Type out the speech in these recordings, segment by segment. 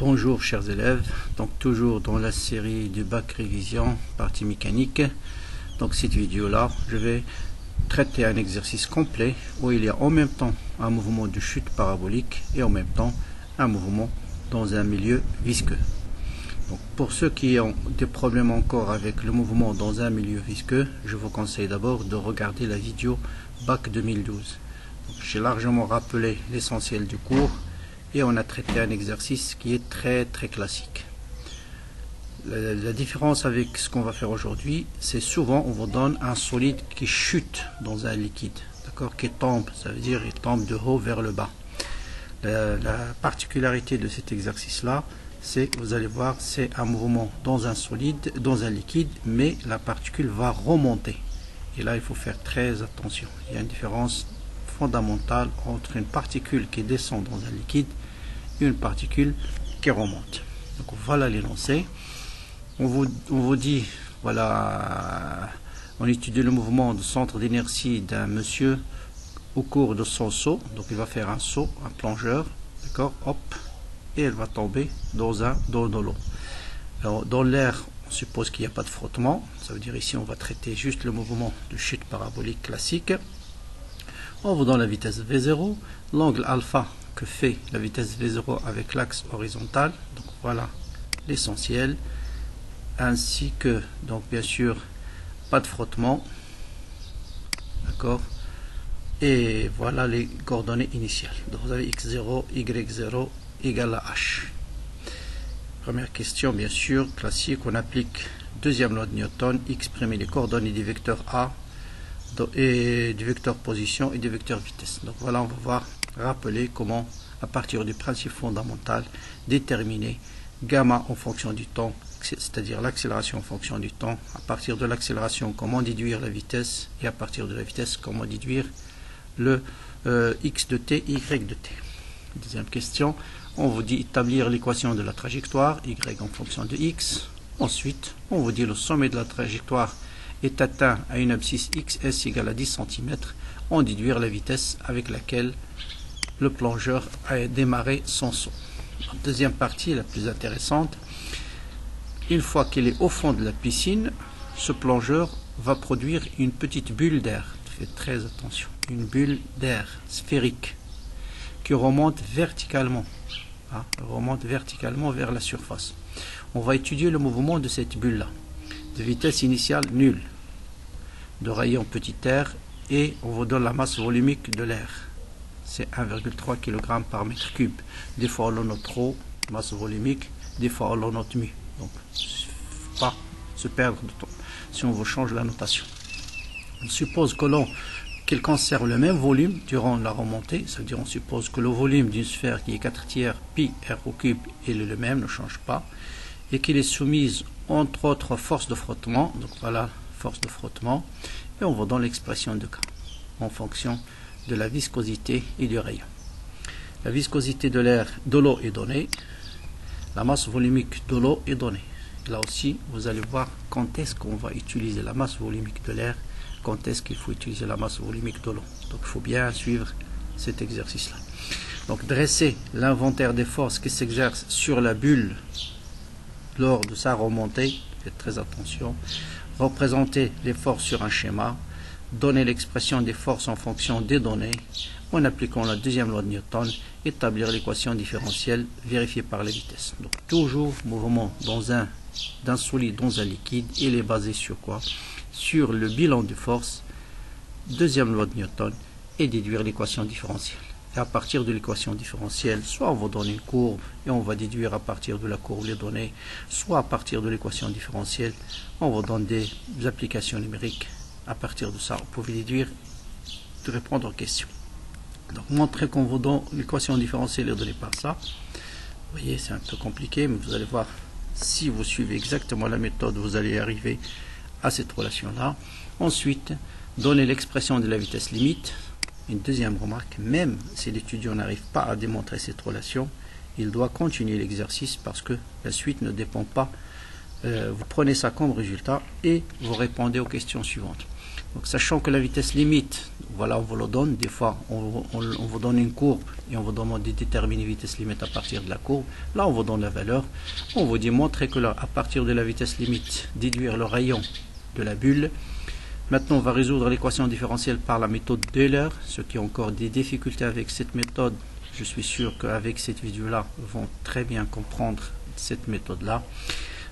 Bonjour chers élèves, donc toujours dans la série du bac révision partie mécanique. Donc cette vidéo là je vais traiter un exercice complet où il y a en même temps un mouvement de chute parabolique et en même temps un mouvement dans un milieu visqueux. Donc pour ceux qui ont des problèmes encore avec le mouvement dans un milieu visqueux, je vous conseille d'abord de regarder la vidéo bac 2012. J'ai largement rappelé l'essentiel du cours et on a traité un exercice qui est très classique. La différence avec ce qu'on va faire aujourd'hui, c'est souvent on vous donne un solide qui chute dans un liquide, d'accord, qui tombe, ça veut dire il tombe de haut vers le bas. La particularité de cet exercice là, c'est, vous allez voir, c'est un mouvement dans un solide, dans un liquide, mais la particule va remonter. Et là il faut faire très attention. Il y a une différence fondamentale entre une particule qui descend dans un liquide et une particule qui remonte. Donc voilà l'énoncé. On vous dit, voilà, on étudie le mouvement du centre d'inertie d'un monsieur au cours de son saut. Donc il va faire un saut, un plongeur, d'accord, hop, et elle va tomber dans l'eau. Alors dans l'air, on suppose qu'il n'y a pas de frottement. Ça veut dire ici on va traiter juste le mouvement de chute parabolique classique. On vous donne la vitesse V0, l'angle alpha que fait la vitesse V0 avec l'axe horizontal. Donc voilà l'essentiel, ainsi que, donc bien sûr, pas de frottement, d'accord, et voilà les coordonnées initiales. Donc vous avez x0, y0 égale à h. Première question, bien sûr, classique, on applique deuxième loi de Newton, exprimer les coordonnées du vecteur A et du vecteur position et du vecteur vitesse. Donc voilà, on va voir, rappeler comment, à partir du principe fondamental, déterminer gamma en fonction du temps, c'est-à-dire l'accélération en fonction du temps. À partir de l'accélération, comment déduire la vitesse, et à partir de la vitesse, comment déduire le x de t, y de t. Deuxième question, on vous dit établir l'équation de la trajectoire, y en fonction de x. Ensuite, on vous dit le sommet de la trajectoire est atteint à une abscisse xs égale à 10 cm, on déduire la vitesse avec laquelle le plongeur a démarré son saut. Deuxième partie, la plus intéressante, une fois qu'il est au fond de la piscine, ce plongeur va produire une petite bulle d'air. Faites très attention, une bulle d'air sphérique qui remonte verticalement, remonte verticalement vers la surface. On va étudier le mouvement de cette bulle là, de vitesse initiale nulle, de rayon petit r, et on vous donne la masse volumique de l'air. C'est 1,3 kg par mètre cube. Des fois on le note trop, masse volumique, des fois on le note mu. Donc il ne faut pas se perdre de temps si on vous change la notation. On suppose qu'elle conserve le même volume durant la remontée, c'est-à-dire on suppose que le volume d'une sphère qui est 4/3 pi r au cube est le même, ne change pas, et qu'il est soumise entre autres force de frottement. Donc voilà, force de frottement, et on vous donne l'expression de K en fonction de la viscosité et du rayon. La viscosité de l'air, de l'eau est donnée, la masse volumique de l'eau est donnée. Là aussi, vous allez voir quand est-ce qu'on va utiliser la masse volumique de l'air, quand est-ce qu'il faut utiliser la masse volumique de l'eau. Donc il faut bien suivre cet exercice-là. Donc dresser l'inventaire des forces qui s'exercent sur la bulle lors de sa remontée, faites très attention. Représenter les forces sur un schéma, donner l'expression des forces en fonction des données, en appliquant la deuxième loi de Newton, établir l'équation différentielle vérifiée par les vitesses. Donc toujours mouvement d'un solide dans un liquide, il est basé sur quoi? Sur le bilan de force, deuxième loi de Newton, et déduire l'équation différentielle. Et à partir de l'équation différentielle, soit on va donner une courbe et on va déduire à partir de la courbe les données, soit à partir de l'équation différentielle, on va donner des applications numériques. À partir de ça, vous pouvez déduire, de répondre aux questions. Donc montrer qu'on vous donne l'équation différentielle est donnée par ça. Vous voyez, c'est un peu compliqué, mais vous allez voir, si vous suivez exactement la méthode, vous allez arriver à cette relation-là. Ensuite, donner l'expression de la vitesse limite. Une deuxième remarque, même si l'étudiant n'arrive pas à démontrer cette relation, il doit continuer l'exercice parce que la suite ne dépend pas. Vous prenez ça comme résultat et vous répondez aux questions suivantes. Donc sachant que la vitesse limite, voilà, on vous le donne, des fois on vous donne une courbe et on vous demande de déterminer vitesse limite à partir de la courbe. Là on vous donne la valeur, on vous dit montrer que là, à partir de la vitesse limite, déduire le rayon de la bulle. Maintenant on va résoudre l'équation différentielle par la méthode d'Euler. Ceux qui ont encore des difficultés avec cette méthode, je suis sûr qu'avec cette vidéo là vont très bien comprendre cette méthode là.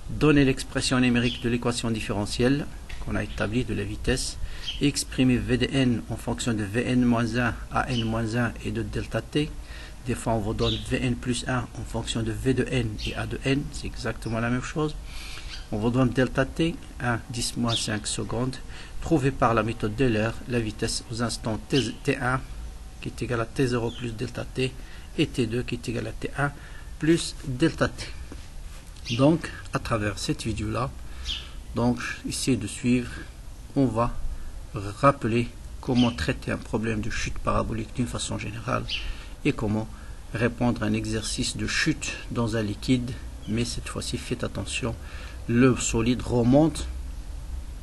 Donner l'expression numérique de l'équation différentielle qu'on a établie de la vitesse, exprimer V de n en fonction de Vn-1 à n-1 et de delta t. Des fois on vous donne Vn plus 1 en fonction de V de n et A de n, c'est exactement la même chose. On vous donne delta t, 1, 10 moins 5 secondes. Trouver par la méthode d'Euler la vitesse aux instants t1 qui est égal à t0 plus delta t et t2 qui est égal à t1 plus delta t. Donc à travers cette vidéo là, donc essayez de suivre, on va rappeler comment traiter un problème de chute parabolique d'une façon générale et comment répondre à un exercice de chute dans un liquide, mais cette fois-ci faites attention, le solide remonte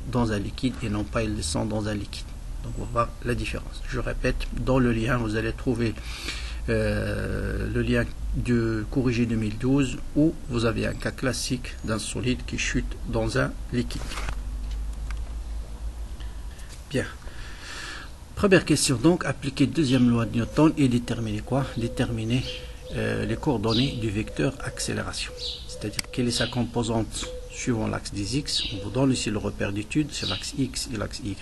dans un liquide et non pas il descend dans un liquide. Donc on va voir la différence. Je répète, dans le lien vous allez trouver le lien de Corrigé 2012 où vous avez un cas classique d'un solide qui chute dans un liquide. Bien. Première question donc, appliquer deuxième loi de Newton et déterminer quoi? Déterminer les coordonnées du vecteur accélération. C'est-à-dire quelle est sa composante suivant l'axe des x. On vous donne ici le repère d'étude, c'est l'axe x et l'axe y.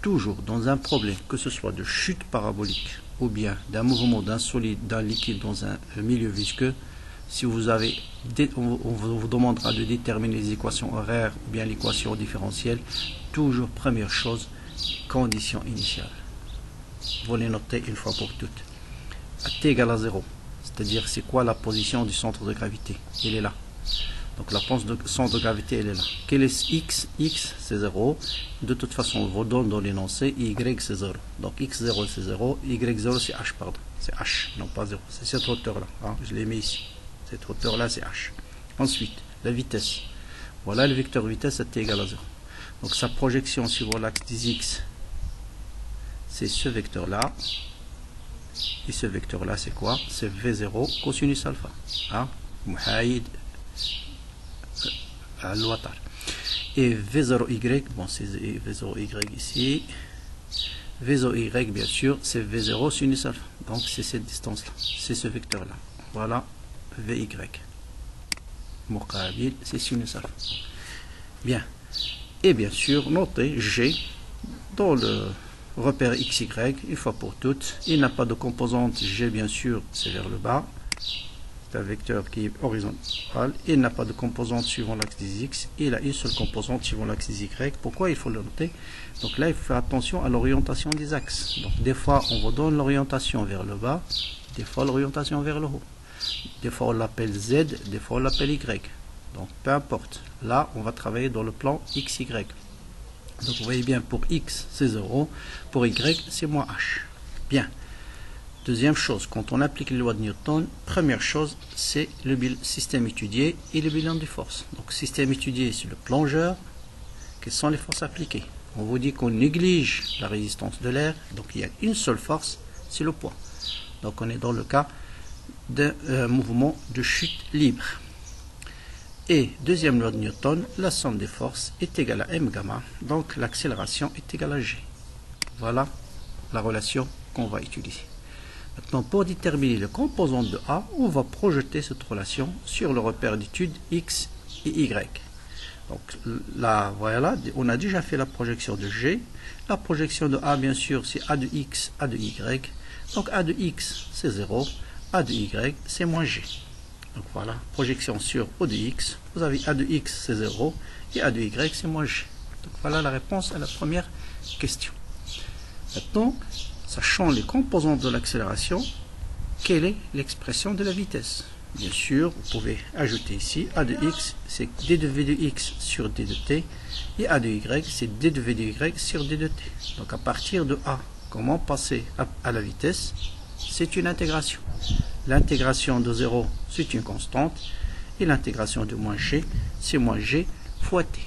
Toujours dans un problème, que ce soit de chute parabolique ou bien d'un mouvement d'un solide, d'un liquide dans un milieu visqueux, si vous avez, on vous demandera de déterminer les équations horaires ou bien l'équation différentielle, toujours première chose, condition initiale. Vous les notez une fois pour toutes. À t égale à 0, c'est-à-dire c'est quoi la position du centre de gravité? Il est là. Donc la pense de centre de gravité, elle est là. Quel est x? X c'est 0. De toute façon, on vous donne dans l'énoncé, y c'est 0. Donc x0 c'est 0, y0 c'est h, pardon. C'est h, non pas 0. C'est cette hauteur-là. Hein, je l'ai mis ici. Cette hauteur-là, c'est h. Ensuite, la vitesse. Voilà le vecteur vitesse à t égale à 0. Donc sa projection suivant l'axe des x, c'est ce vecteur-là. Et ce vecteur-là, c'est quoi? C'est v0 cosinus alpha. Hein? Muhaïd al-watar. Et v0y, bon c'est v0y ici. v0y, bien sûr, c'est v0 sinus alpha. Donc c'est cette distance-là. C'est ce vecteur-là. Voilà vy. Muqabil, c'est sinus alpha. Bien. Et bien sûr, notez g dans le repère xy, une fois pour toutes. Il n'a pas de composante g, bien sûr, c'est vers le bas. C'est un vecteur qui est horizontal. Il n'a pas de composante suivant l'axe des x. Il a une seule composante suivant l'axe des y. Pourquoi il faut le noter? Donc là, il faut faire attention à l'orientation des axes. Donc des fois, on vous donne l'orientation vers le bas, des fois l'orientation vers le haut. Des fois, on l'appelle z, des fois, on l'appelle y. Donc peu importe. Là, on va travailler dans le plan xy. Donc vous voyez bien, pour x, c'est 0. Pour y, c'est moins h. Bien. Deuxième chose, quand on applique les lois de Newton, première chose, c'est le système étudié et le bilan des forces. Donc, système étudié, c'est le plongeur. Quelles sont les forces appliquées? On vous dit qu'on néglige la résistance de l'air. Donc, il y a une seule force, c'est le poids. Donc, on est dans le cas d'un mouvement de chute libre. Et deuxième loi de Newton, la somme des forces est égale à m gamma. Donc, l'accélération est égale à g. Voilà la relation qu'on va utiliser. Maintenant, pour déterminer le composant de A, on va projeter cette relation sur le repère d'étude X et Y. Donc là, voilà, on a déjà fait la projection de G. La projection de A, bien sûr, c'est A de X, A de Y. Donc A de X, c'est 0. A de Y, c'est moins G. Donc voilà, projection sur O de X. Vous avez A de X, c'est 0. Et A de Y, c'est moins G. Donc voilà la réponse à la première question. Maintenant, sachant les composantes de l'accélération, quelle est l'expression de la vitesse? Bien sûr, vous pouvez ajouter ici A de x, c'est d de v de x sur d de t, et A de y, c'est d de v de y sur d de t. Donc à partir de A, comment passer à la vitesse? C'est une intégration. L'intégration de 0, c'est une constante, et l'intégration de moins g, c'est moins g fois t.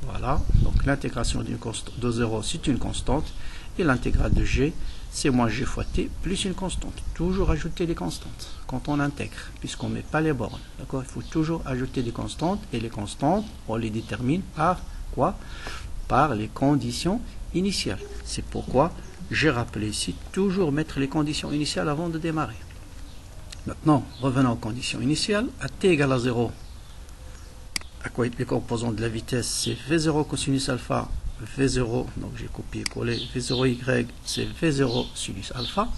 Voilà, donc l'intégration de 0 c'est une constante, et l'intégrale de g c'est moins g fois t plus une constante. Toujours ajouter des constantes quand on intègre, puisqu'on ne met pas les bornes. D'accord, il faut toujours ajouter des constantes, et les constantes, on les détermine par quoi? Par les conditions initiales. C'est pourquoi j'ai rappelé ici, toujours mettre les conditions initiales avant de démarrer. Maintenant, revenons aux conditions initiales. À t égale à 0, à quoi les composants de la vitesse, c'est V0 cosinus alpha, V0, donc j'ai copié-collé, V0y, c'est V0 sinus alpha.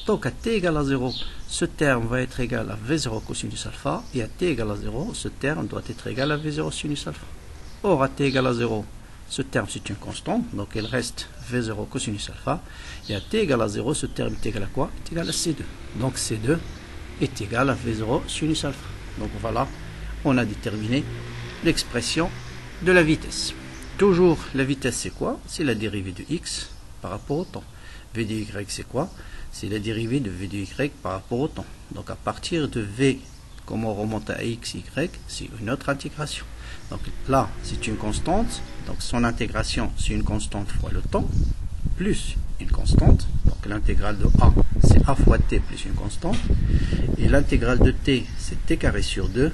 Donc à t égale à 0, ce terme va être égal à V0 cosinus alpha, et à t égale à 0, ce terme doit être égal à V0 sinus alpha. Or, à t égale à 0, ce terme c'est une constante, donc elle reste V0 cosinus alpha, et à t égale à 0, ce terme est égal à quoi? Est égal à C2. Donc C2 est égal à V0 sinus alpha. Donc voilà, on a déterminé l'expression de la vitesse. Toujours, la vitesse c'est quoi? C'est la dérivée de x par rapport au temps. V de y c'est quoi? C'est la dérivée de v de y par rapport au temps. Donc à partir de v, comme on remonte à x, y, c'est une autre intégration. Donc là, c'est une constante. Donc son intégration, c'est une constante fois le temps, plus une constante. Donc l'intégrale de a, c'est a fois t plus une constante. Et l'intégrale de t, c'est t carré sur 2.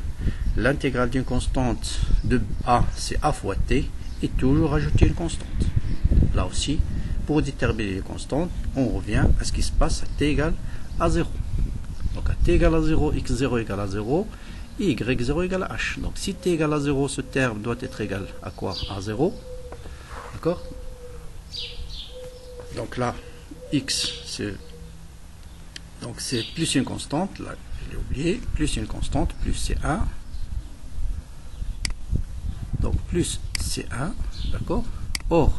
L'intégrale d'une constante de a, c'est a fois t. Et toujours ajouter une constante. Là aussi, pour déterminer les constantes, on revient à ce qui se passe à t égale à 0. Donc à t égale à 0, x0 égale à 0, et y0 égale à h. Donc si t égale à 0, ce terme doit être égal à quoi? À 0. D'accord? Donc là, x, c'est plus une constante, là je l'ai oublié, plus une constante, plus c1. Donc plus C1, d'accord? Or,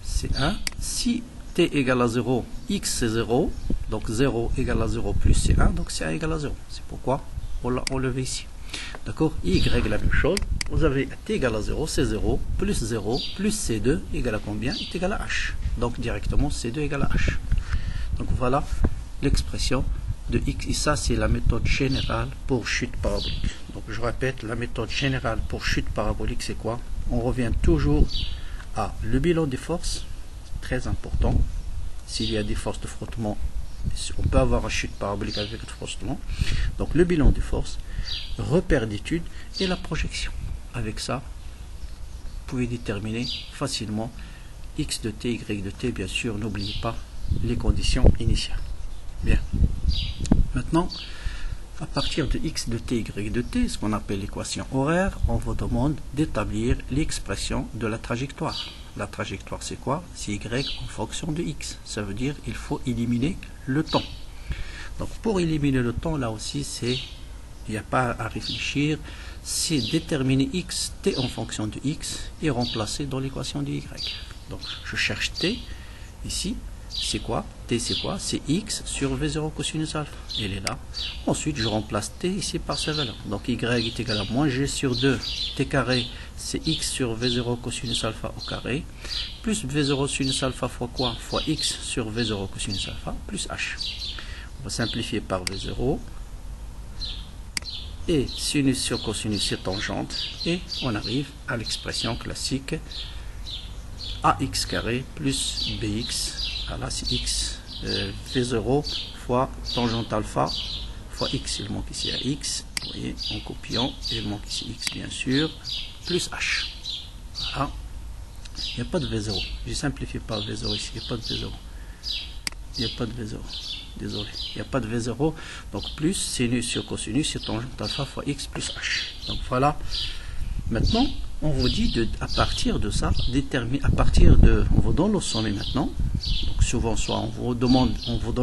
C1, si t égale à 0, x c'est 0, donc 0 égale à 0 plus C1, donc C1 égale à 0. C'est pourquoi on l'a enlevé ici. D'accord? Y la même chose. Vous avez t égale à 0, c'est 0, plus C2 égale à combien? Est égal à h. Donc directement C2 égale à h. Donc voilà l'expression de x, et ça c'est la méthode générale pour chute parabolique. Donc je répète, la méthode générale pour chute parabolique c'est quoi? On revient toujours à le bilan des forces, très important. S'il y a des forces de frottement, on peut avoir une chute parabolique avec le frottement. Donc le bilan des forces, repère d'étude et la projection. Avec ça, vous pouvez déterminer facilement x de t, y de t. Bien sûr, n'oubliez pas les conditions initiales. Bien. Maintenant, à partir de x de t, y de t, ce qu'on appelle l'équation horaire, on vous demande d'établir l'expression de la trajectoire. La trajectoire, c'est quoi? C'est y en fonction de x. Ça veut dire qu'il faut éliminer le temps. Donc pour éliminer le temps, là aussi, il n'y a pas à réfléchir. C'est déterminer x, t en fonction de x, et remplacer dans l'équation de y. Donc je cherche t ici. C'est quoi? T c'est quoi? C'est x sur V0 cosinus alpha. Elle est là. Ensuite, je remplace t ici par sa valeur. Donc y est égal à moins g sur 2 t carré, c'est x sur V0 cosinus alpha au carré, plus V0 sinus alpha fois quoi? Fois x sur V0 cosinus alpha, plus h. On va simplifier par V0. Et sinus sur cosinus, c'est tangente. Et on arrive à l'expression classique ax carré plus bx. Là c'est x v0 fois tangente alpha fois x, il manque ici à x, vous voyez, en copiant, il manque ici x bien sûr, plus h. Voilà, il n'y a pas de v0, j'ai simplifié par v0 ici, il n'y a pas de v0, il n'y a pas de v0, désolé, il n'y a pas de v0, donc plus sinus sur cosinus, c'est tangente alpha fois x plus h. Donc voilà, maintenant on vous dit à partir de ça, on vous donne le sommet maintenant. Donc souvent, soit on vous donne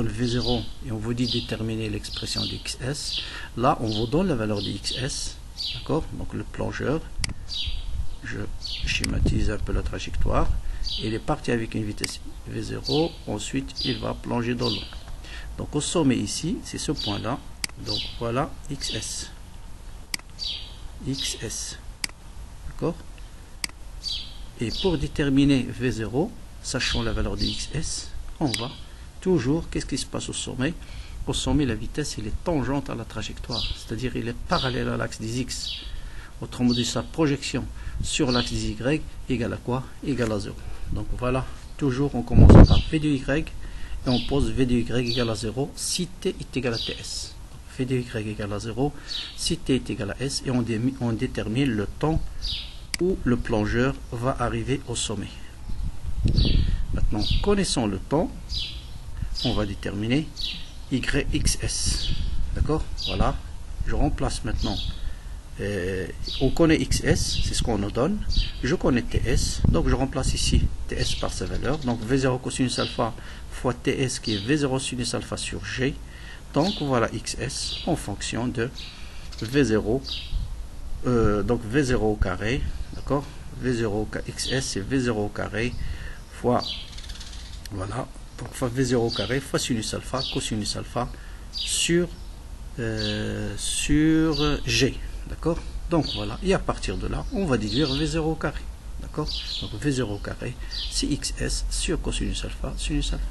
V0 et on vous dit déterminer l'expression de XS. Là, on vous donne la valeur de XS. D'accord? Donc le plongeur, je schématise un peu la trajectoire. Il est parti avec une vitesse V0. Ensuite, il va plonger dans l'eau. Donc au sommet ici, c'est ce point-là. Donc voilà XS. XS. D'accord? Et pour déterminer V0, sachant la valeur de XS, on va toujours, qu'est-ce qui se passe au sommet? Au sommet, la vitesse, elle est tangente à la trajectoire, c'est-à-dire il est parallèle à l'axe des X. Autrement dit, sa projection sur l'axe des y égale à quoi? Égale à 0. Donc voilà, toujours on commence par v de y et on pose v de y égale à 0 si t est égal à ts. V de y égale à 0 si t est égal à s, et on détermine le temps où le plongeur va arriver au sommet. Maintenant, connaissant le temps, on va déterminer yxs. D'accord? Voilà, je remplace maintenant. On connaît xs, c'est ce qu'on nous donne. Je connais ts, donc je remplace ici ts par sa valeur. Donc v0 cosinus alpha fois ts qui est v0 sinus alpha sur g. Donc voilà xs en fonction de v0, donc v0 au carré, d'accord, v0 xs c'est v0 au carré fois, voilà, donc fois v0 au carré fois sinus alpha cosinus alpha sur g, d'accord. Donc voilà, et à partir de là on va déduire v0 au carré, d'accord. Donc v0 au carré c'est xs sur cosinus alpha sinus alpha.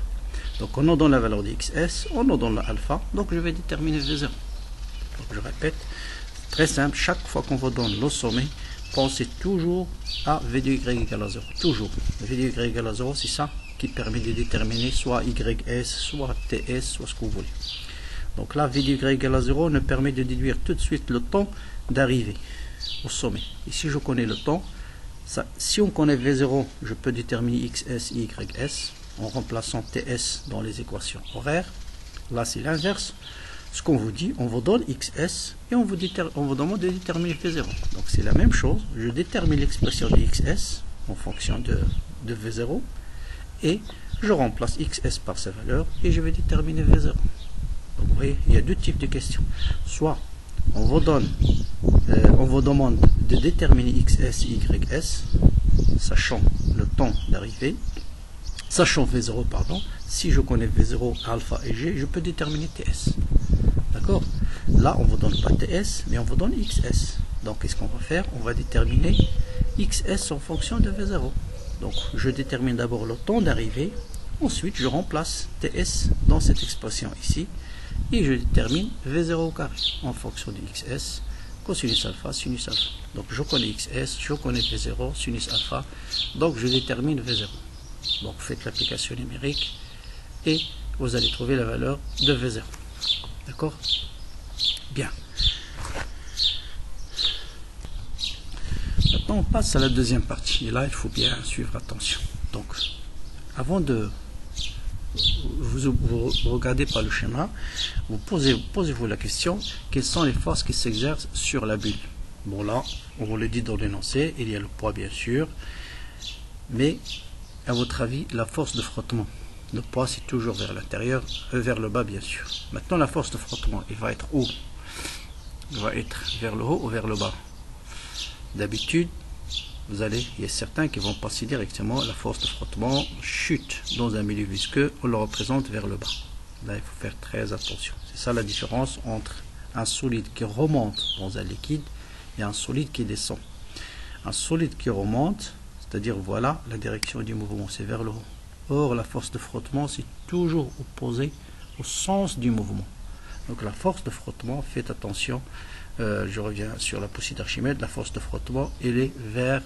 Donc on nous donne la valeur de xs, on nous donne la alpha, donc je vais déterminer v0. Donc je répète, très simple, chaque fois qu'on vous donne le sommet, pensez toujours à v de y égale à 0. Toujours. V de y égale à 0, c'est ça qui permet de déterminer soit ys, soit ts, soit ce que vous voulez. Donc là, v de y égale à 0 nous permet de déduire tout de suite le temps d'arrivée au sommet. Et si je connais le temps, ça, si on connaît v0, je peux déterminer xs et ys en remplaçant ts dans les équations horaires. Là, c'est l'inverse. Ce qu'on vous dit, on vous donne xs et on vous demande de déterminer v0. Donc c'est la même chose. Je détermine l'expression de xs en fonction de v0 et je remplace xs par sa valeur et je vais déterminer v0. Donc vous voyez, il y a deux types de questions. Soit on vous demande de déterminer xs et ys, sachant le temps d'arrivée, sachant v0, pardon. Si je connais v0, alpha et g, je peux déterminer ts. D'accord? Là, on ne vous donne pas ts, mais on vous donne xs. Donc, qu'est-ce qu'on va faire? On va déterminer xs en fonction de v0. Donc, je détermine d'abord le temps d'arrivée. Ensuite, je remplace ts dans cette expression ici. Et je détermine v0 au carré en fonction de xs, cosinus alpha, sinus alpha. Donc, je connais xs, je connais v0, sinus alpha. Donc, je détermine v0. Donc, faites l'application numérique et vous allez trouver la valeur de v0. D'accord? Bien. Maintenant, on passe à la deuxième partie. Et là, il faut bien suivre attention. Donc, avant de vous regardez par le schéma, vous posez-vous la question, quelles sont les forces qui s'exercent sur la bulle? Bon, là, on vous le dit dans l'énoncé, il y a le poids, bien sûr. Mais, à votre avis, la force de frottement? Le poids, c'est toujours vers l'intérieur, vers le bas, bien sûr. Maintenant, la force de frottement, il va être où? Il va être vers le haut ou vers le bas? D'habitude, il y a certains qui vont passer directement la force de frottement chute dans un milieu visqueux, on le représente vers le bas. Là, il faut faire très attention. C'est ça la différence entre un solide qui remonte dans un liquide et un solide qui descend. Un solide qui remonte, c'est-à-dire voilà, la direction du mouvement, c'est vers le haut. Or, la force de frottement, c'est toujours opposé au sens du mouvement. Donc, la force de frottement, faites attention, je reviens sur la poussée d'Archimède, la force de frottement, elle est vers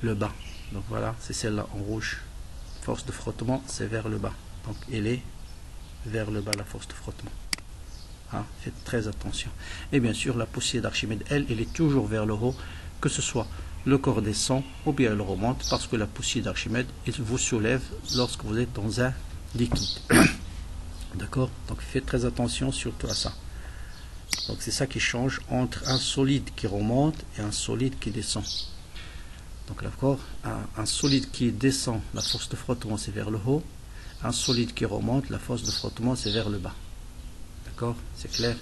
le bas. Donc, voilà, c'est celle-là en rouge. Force de frottement, c'est vers le bas. Donc, elle est vers le bas, la force de frottement. Hein, faites très attention. Et bien sûr, la poussée d'Archimède, elle est toujours vers le haut, que ce soit le corps descend ou bien elle remonte, parce que la poussée d'Archimède vous soulève lorsque vous êtes dans un liquide. D'accord? Donc faites très attention surtout à ça. Donc c'est ça qui change entre un solide qui remonte et un solide qui descend. Donc d'accord, un solide qui descend, la force de frottement c'est vers le haut. Un solide qui remonte, la force de frottement c'est vers le bas. D'accord? C'est clair?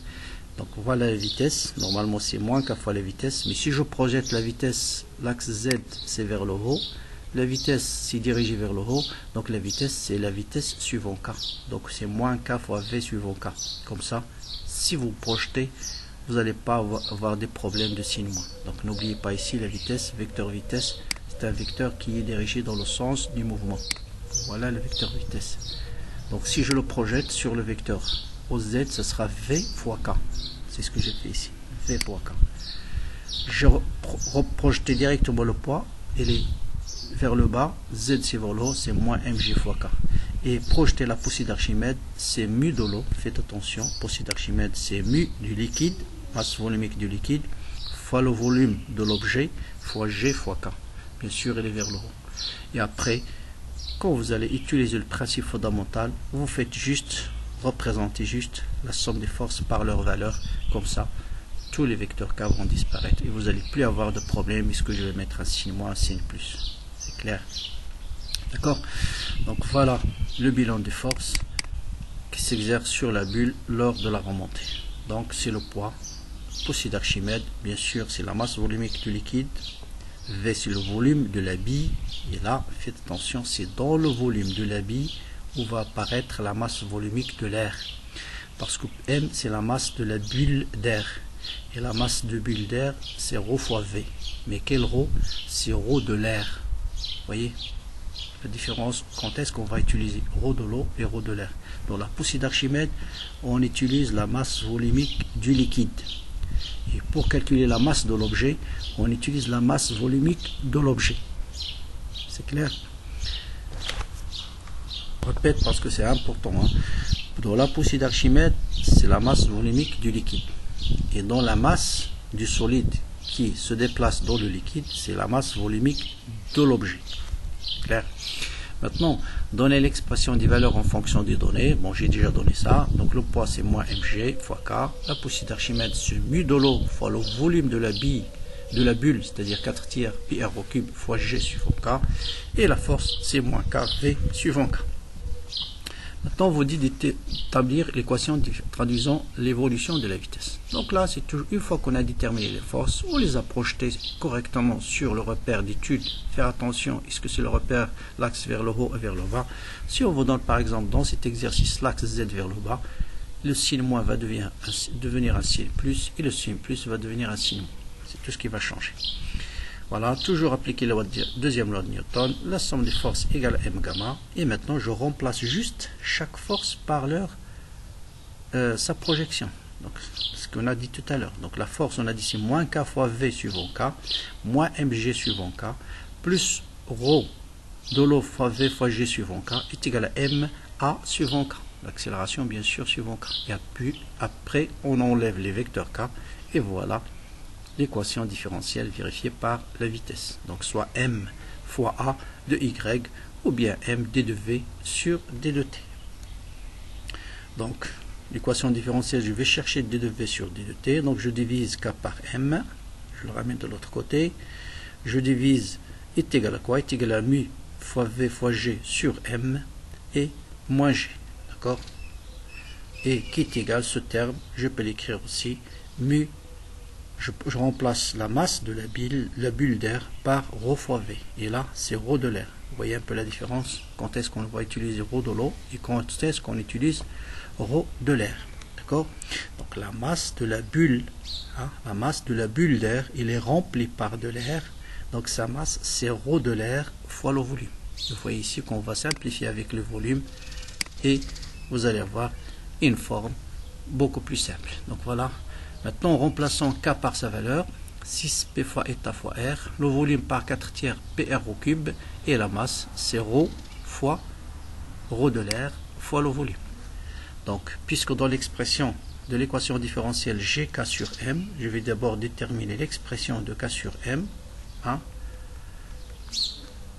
Donc voilà la vitesse, normalement c'est moins qu'à fois la vitesse, mais si je projette la vitesse, l'axe Z c'est vers le haut, la vitesse c'est dirigé vers le haut, donc la vitesse c'est la vitesse suivant K, donc c'est moins K fois V suivant K. Comme ça, si vous projetez, vous n'allez pas avoir des problèmes de signe moins. Donc n'oubliez pas ici la vitesse, vecteur vitesse, c'est un vecteur qui est dirigé dans le sens du mouvement. Voilà le vecteur vitesse. Donc si je le projette sur le vecteur au Z, ce sera V fois K. C'est ce que j'ai fait ici. V fois K. je reprojeter directement le poids, il est vers le bas, Z c'est vers le haut, c'est moins mg fois k. Et projeter la poussée d'Archimède, c'est mu de l'eau, faites attention, poussée d'Archimède c'est mu du liquide, masse volumique du liquide, fois le volume de l'objet, fois g fois k. Bien sûr, il est vers le haut. Et après, quand vous allez utiliser le principe fondamental, vous faites juste, représenter juste la somme des forces par leur valeur, comme ça, tous les vecteurs K vont disparaître et vous n'allez plus avoir de problème puisque je vais mettre un signe moins, un signe plus. C'est clair? D'accord? Donc voilà le bilan des forces qui s'exercent sur la bulle lors de la remontée. Donc c'est le poids, poussée d'Archimède, bien sûr c'est la masse volumique du liquide, V c'est le volume de la bille, et là faites attention, c'est dans le volume de la bille où va apparaître la masse volumique de l'air, parce que M c'est la masse de la bulle d'air, et la masse de bulle d'air c'est ρ fois V, mais quel ρ? C'est ρ de l'air. Vous voyez la différence? Quand est-ce qu'on va utiliser ρ de l'eau et ρ de l'air? Dans la poussée d'Archimède, on utilise la masse volumique du liquide. Et pour calculer la masse de l'objet, on utilise la masse volumique de l'objet. C'est clair? Je répète parce que c'est important. Dans la poussée d'Archimède, c'est la masse volumique du liquide. Et dans la masse du solide qui se déplace dans le liquide, c'est la masse volumique de l'objet. Clair? Maintenant, donner l'expression des valeurs en fonction des données. Bon, j'ai déjà donné ça. Donc le poids c'est moins mg fois k. La poussée d'Archimède c'est mu de l'eau fois le volume de la bille, de la bulle, c'est-à-dire 4 tiers pi r au cube fois g suivant k. Et la force c'est moins k v suivant k. Maintenant, on vous dit d'établir l'équation traduisant l'évolution de la vitesse. Donc là, c'est toujours une fois qu'on a déterminé les forces, on les a projetées correctement sur le repère d'étude. Faire attention, est-ce que c'est le repère, l'axe vers le haut et vers le bas? Si on vous donne par exemple dans cet exercice l'axe Z vers le bas, le signe moins va devenir un signe plus et le signe plus va devenir un signe moins. C'est tout ce qui va changer. Voilà, toujours appliquer la deuxième loi de Newton, la somme des forces égale m gamma, et maintenant je remplace juste chaque force par sa projection. Donc, ce qu'on a dit tout à l'heure. Donc la force, on a dit c'est moins k fois v suivant k, moins mg suivant k, plus ρ de l'eau fois v fois g suivant k est égal à m a suivant k. L'accélération bien sûr suivant k. Et puis après on enlève les vecteurs k, et voilà l'équation différentielle vérifiée par la vitesse. Donc soit m fois a de y ou bien m d de v sur d de t. Donc l'équation différentielle, je vais chercher d de v sur d de t. Donc je divise k par m, je le ramène de l'autre côté. Je divise est égal à quoi? Est égal à mu fois v fois g sur m et moins g. D'accord? Et qui est égal, ce terme, je peux l'écrire aussi, mu. Je remplace la masse de la bulle d'air par ρ fois V. Et là, c'est ρ de l'air. Vous voyez un peu la différence? Quand est-ce qu'on va utiliser ρ de l'eau et quand est-ce qu'on utilise ρ de l'air? D'accord? Donc la masse de la bulle, la masse de la bulle d'air, il est rempli par de l'air. Donc sa masse, c'est ρ de l'air fois le volume. Vous voyez ici qu'on va simplifier avec le volume et vous allez avoir une forme beaucoup plus simple. Donc voilà. Maintenant, en remplaçant K par sa valeur, 6P fois état fois R, le volume par 4 tiers PR au cube, et la masse, c'est ρ fois ρ de l'air fois le volume. Donc, puisque dans l'expression de l'équation différentielle G K sur M, je vais d'abord déterminer l'expression de K sur M.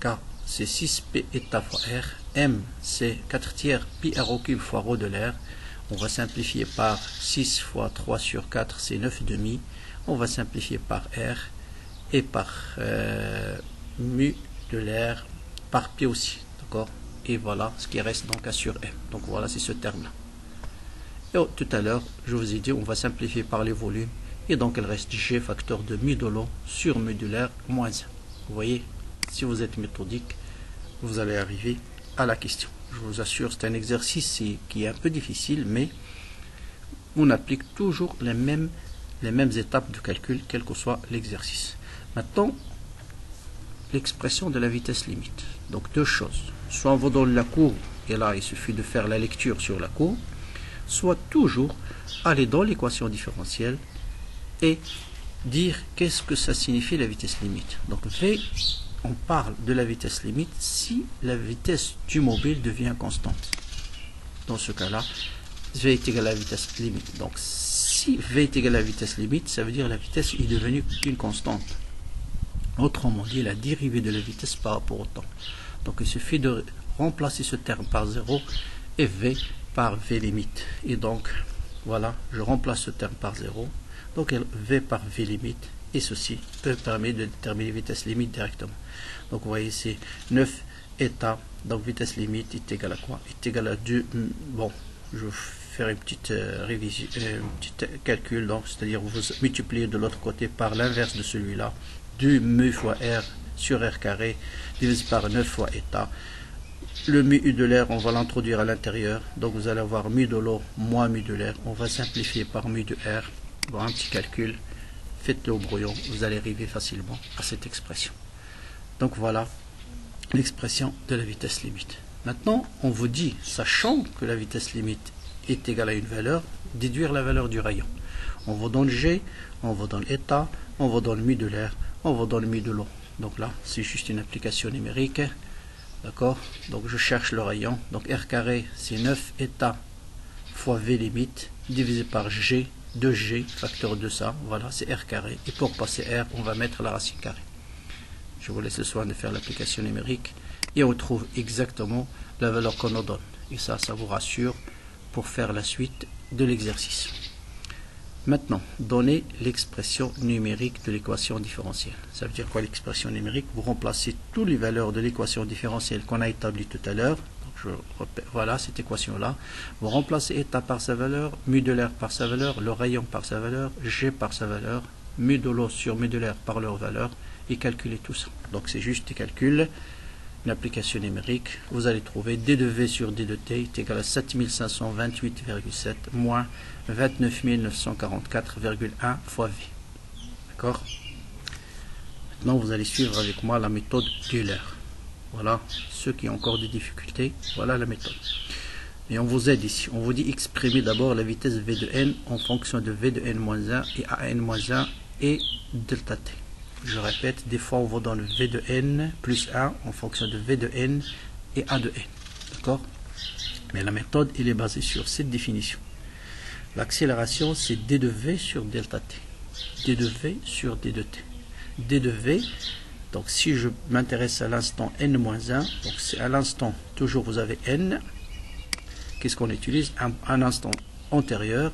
K, c'est 6P état fois R. M, c'est 4 tiers PR au cube fois ρ de l'air. On va simplifier par 6 fois 3 sur 4, c'est 9,5. On va simplifier par R et par mu de l'air par pi aussi. D'accord? Et voilà ce qui reste donc à sur M. Donc voilà, c'est ce terme-là. Et tout à l'heure, je vous ai dit, on va simplifier par les volumes. Et donc, il reste G facteur de mu de l'eau sur mu de l'air moins 1. Vous voyez, si vous êtes méthodique, vous allez arriver à la question. Je vous assure, c'est un exercice qui est un peu difficile, mais on applique toujours les mêmes étapes de calcul, quel que soit l'exercice. Maintenant, l'expression de la vitesse limite. Donc deux choses. Soit on vous donne la courbe, et là il suffit de faire la lecture sur la courbe, soit toujours aller dans l'équation différentielle et dire qu'est-ce que ça signifie la vitesse limite. Donc V, on parle de la vitesse limite si la vitesse du mobile devient constante. Dans ce cas-là, V est égal à la vitesse limite. Donc si V est égal à la vitesse limite, ça veut dire que la vitesse est devenue une constante. Autrement dit, la dérivée de la vitesse par rapport au temps. Donc il suffit de remplacer ce terme par 0 et V par V limite. Et donc, voilà, je remplace ce terme par 0. Donc V par V limite. Et ceci peut permettre de déterminer la vitesse limite directement. Donc vous voyez ici, 9 états. Donc vitesse limite est égale à quoi? Est égale à 2. Bon, je vais faire une petite révision, un petit calcul. Donc c'est-à-dire vous multipliez de l'autre côté par l'inverse de celui-là. 2 mu fois R sur R carré divisé par 9 fois état. Le mu de l'air, on va l'introduire à l'intérieur. Donc vous allez avoir mu de l'eau moins mu de l'air. On va simplifier par mu de R. Bon, un petit calcul. Faites-le au brouillon. Vous allez arriver facilement à cette expression. Donc voilà l'expression de la vitesse limite. Maintenant, on vous dit, sachant que la vitesse limite est égale à une valeur, déduire la valeur du rayon. On vous donne G, on vous donne état, on vous donne mu de l'air, on vous donne mu de l'eau. Donc là, c'est juste une application numérique. D'accord? Donc je cherche le rayon. Donc R carré, c'est 9 états fois V limite, divisé par G, 2G, facteur de ça. Voilà, c'est R carré. Et pour passer R, on va mettre la racine carrée. Je vous laisse le soin de faire l'application numérique. Et on trouve exactement la valeur qu'on nous donne. Et ça vous rassure pour faire la suite de l'exercice. Maintenant, donner l'expression numérique de l'équation différentielle. Ça veut dire quoi l'expression numérique? Vous remplacez toutes les valeurs de l'équation différentielle qu'on a établie tout à l'heure. Voilà cette équation-là. Vous remplacez état par sa valeur, mu de l'air par sa valeur, le rayon par sa valeur, G par sa valeur, mu de l'eau sur mu de l'air par leur valeur, et calculez tout ça. Donc c'est juste des calculs. Une application numérique, vous allez trouver d de V sur d de t est égal à 7528,7 moins 29 944,1 fois V. D'accord? Maintenant, vous allez suivre avec moi la méthode d'Euler. Voilà, ceux qui ont encore des difficultés, voilà la méthode. Et on vous aide ici. On vous dit exprimer d'abord la vitesse V de n en fonction de V de n-1 et AN-1 et delta t. Je répète, des fois on vous donne V de n plus 1 en fonction de V de n et A de n. D'accord? Mais la méthode, elle est basée sur cette définition. L'accélération, c'est d de V sur delta t. d de V sur d de t. d de V, donc si je m'intéresse à l'instant n-1, donc c'est à l'instant, toujours vous avez n. Qu'est-ce qu'on utilise? Un instant antérieur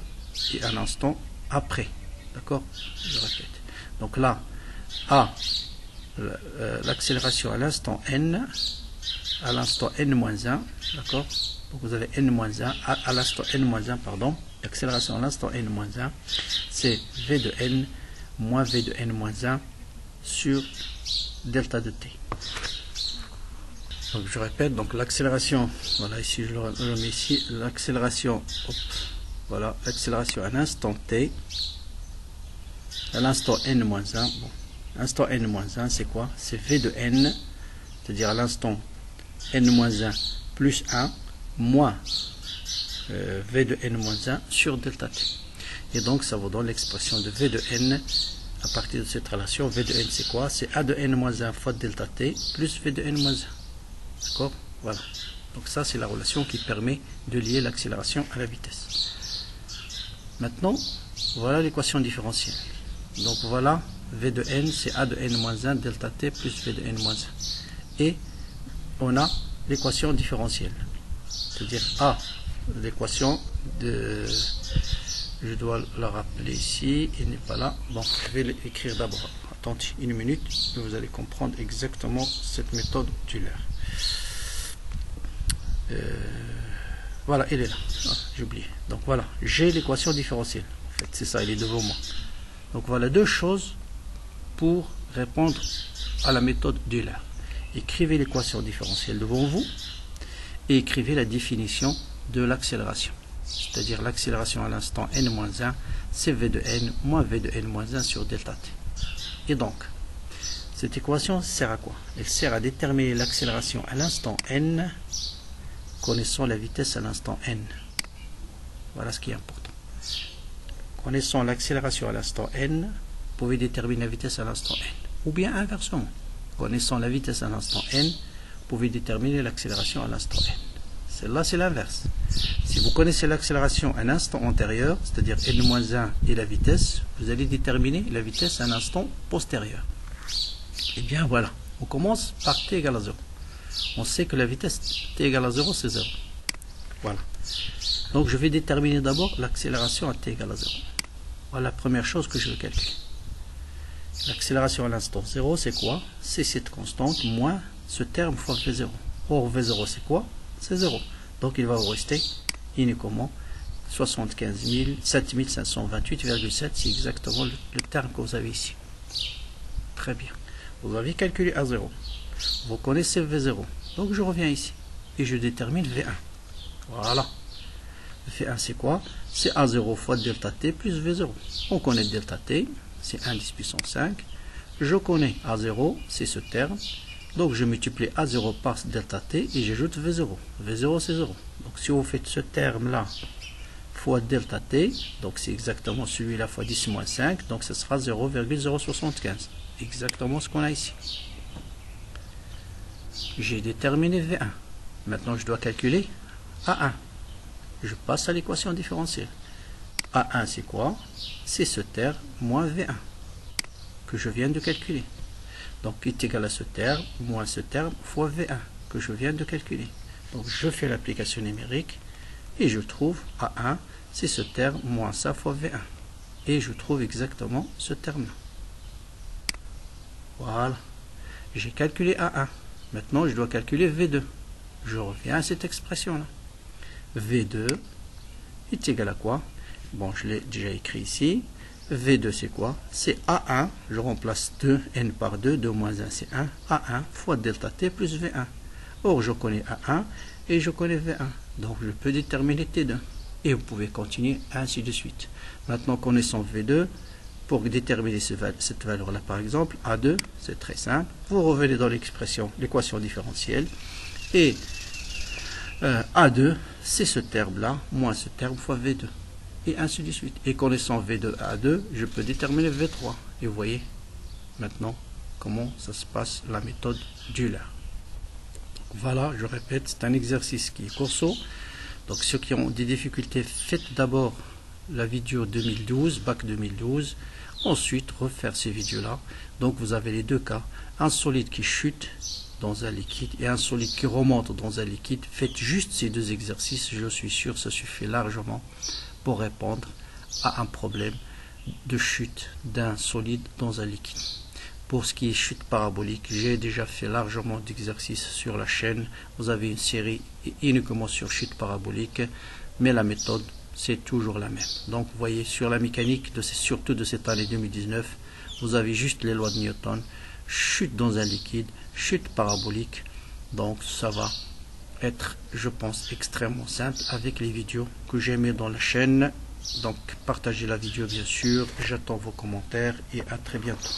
et un instant après. D'accord? Je répète. Donc là, A, l'accélération à l'instant n, à l'instant n-1, d'accord? Donc vous avez n-1, à l'instant n-1, pardon, l'accélération à l'instant n-1, c'est v de n moins v de n-1 sur delta de t. Donc je répète, donc l'accélération, voilà ici je le mets ici, l'accélération, voilà, l'accélération à l'instant t, à l'instant n-1, bon, l'instant n-1 c'est quoi? C'est v de n, c'est-à-dire à l'instant n-1 plus 1 moins v de n-1 sur delta t. Et donc ça vous donne l'expression de v de n à partir de cette relation. V de n c'est quoi? C'est a de n-1 fois delta t plus v de n-1. D'accord? Voilà. Donc ça c'est la relation qui permet de lier l'accélération à la vitesse. Maintenant, voilà l'équation différentielle. Donc voilà, v de n c'est a de n-1 delta t plus v de n-1. Et on a l'équation différentielle. C'est-à-dire a, l'équation de... Je dois la rappeler ici, il n'est pas là. Bon, je vais l'écrire d'abord. Attendez une minute et vous allez comprendre exactement cette méthode d'Euler. Voilà, elle est là. Ah, j'ai oublié. Donc voilà, j'ai l'équation différentielle. En fait, c'est ça, elle est devant moi. Donc voilà deux choses pour répondre à la méthode d'Euler. Écrivez l'équation différentielle devant vous et écrivez la définition de l'accélération. C'est-à-dire l'accélération à l'instant n-1, c'est v de n moins v de n-1 sur delta t. Et donc, cette équation sert à quoi? Elle sert à déterminer l'accélération à l'instant n, connaissant la vitesse à l'instant n. Voilà ce qui est important. Connaissant l'accélération à l'instant n, pouvez déterminer la vitesse à l'instant n. Ou bien inversement, connaissant la vitesse à l'instant n, vous pouvez déterminer l'accélération à l'instant n. Celle-là, c'est l'inverse. Si vous connaissez l'accélération à un instant antérieur, c'est-à-dire n-1 et la vitesse, vous allez déterminer la vitesse à un instant postérieur. Et bien voilà, on commence par t égale à 0. On sait que la vitesse t égale à 0, c'est 0. Voilà. Donc je vais déterminer d'abord l'accélération à t égale à 0. Voilà la première chose que je veux calculer. L'accélération à l'instant 0, c'est quoi? C'est cette constante moins ce terme fois V0. Or V0, c'est quoi? C'est 0. Donc il va vous rester uniquement 7528,7. C'est exactement le terme que vous avez ici. Très bien. Vous avez calculé à 0. Vous connaissez V0. Donc je reviens ici et je détermine V1. Voilà. V1 c'est quoi? C'est A0 fois delta t plus V0. On connaît delta t, c'est 1 10 puissance 5. Je connais A0, c'est ce terme. Donc je multiplie A0 par delta t et j'ajoute V0. V0 c'est 0. Donc si vous faites ce terme là fois delta t, donc c'est exactement celui-là fois 10 moins 5, donc ce sera 0,075. Exactement ce qu'on a ici. J'ai déterminé V1. Maintenant je dois calculer A1. Je passe à l'équation différentielle. A1 c'est quoi? C'est ce terme moins V1 que je viens de calculer. Donc il est égal à ce terme moins ce terme fois V1 que je viens de calculer. Donc je fais l'application numérique et je trouve A1 c'est ce terme moins ça fois V1. Et je trouve exactement ce terme-là. Voilà. J'ai calculé A1. Maintenant je dois calculer V2. Je reviens à cette expression-là. V2 est égal à quoi? Bon, je l'ai déjà écrit ici. V2 c'est quoi? C'est A1, je remplace 2, n par 2, 2 moins 1 c'est 1, A1 fois delta t plus V1. Or je connais A1 et je connais V1, donc je peux déterminer T2. Et vous pouvez continuer ainsi de suite. Maintenant connaissant V2, pour déterminer cette valeur-là par exemple, A2, c'est très simple. Vous revenez dans l'expression, l'équation différentielle, et A2, c'est ce terme-là, moins ce terme fois V2. Et ainsi de suite. Et connaissant V2 à A2, je peux déterminer V3. Et vous voyez maintenant comment ça se passe la méthode d'Euler. Voilà, je répète, c'est un exercice qui est corso. Donc ceux qui ont des difficultés, faites d'abord la vidéo 2012, bac 2012. Ensuite, refaire ces vidéos-là. Donc vous avez les deux cas. Un solide qui chute dans un liquide et un solide qui remonte dans un liquide. Faites juste ces deux exercices, je suis sûr, ça suffit largement pour répondre à un problème de chute d'un solide dans un liquide. Pour ce qui est chute parabolique, j'ai déjà fait largement d'exercices sur la chaîne. Vous avez une série uniquement sur chute parabolique, mais la méthode c'est toujours la même. Donc vous voyez sur la mécanique, surtout de cette année 2019, vous avez juste les lois de Newton, chute dans un liquide, chute parabolique. Donc ça va être, je pense, extrêmement simple avec les vidéos que j'ai mis dans la chaîne. Donc partagez la vidéo bien sûr, j'attends vos commentaires et à très bientôt.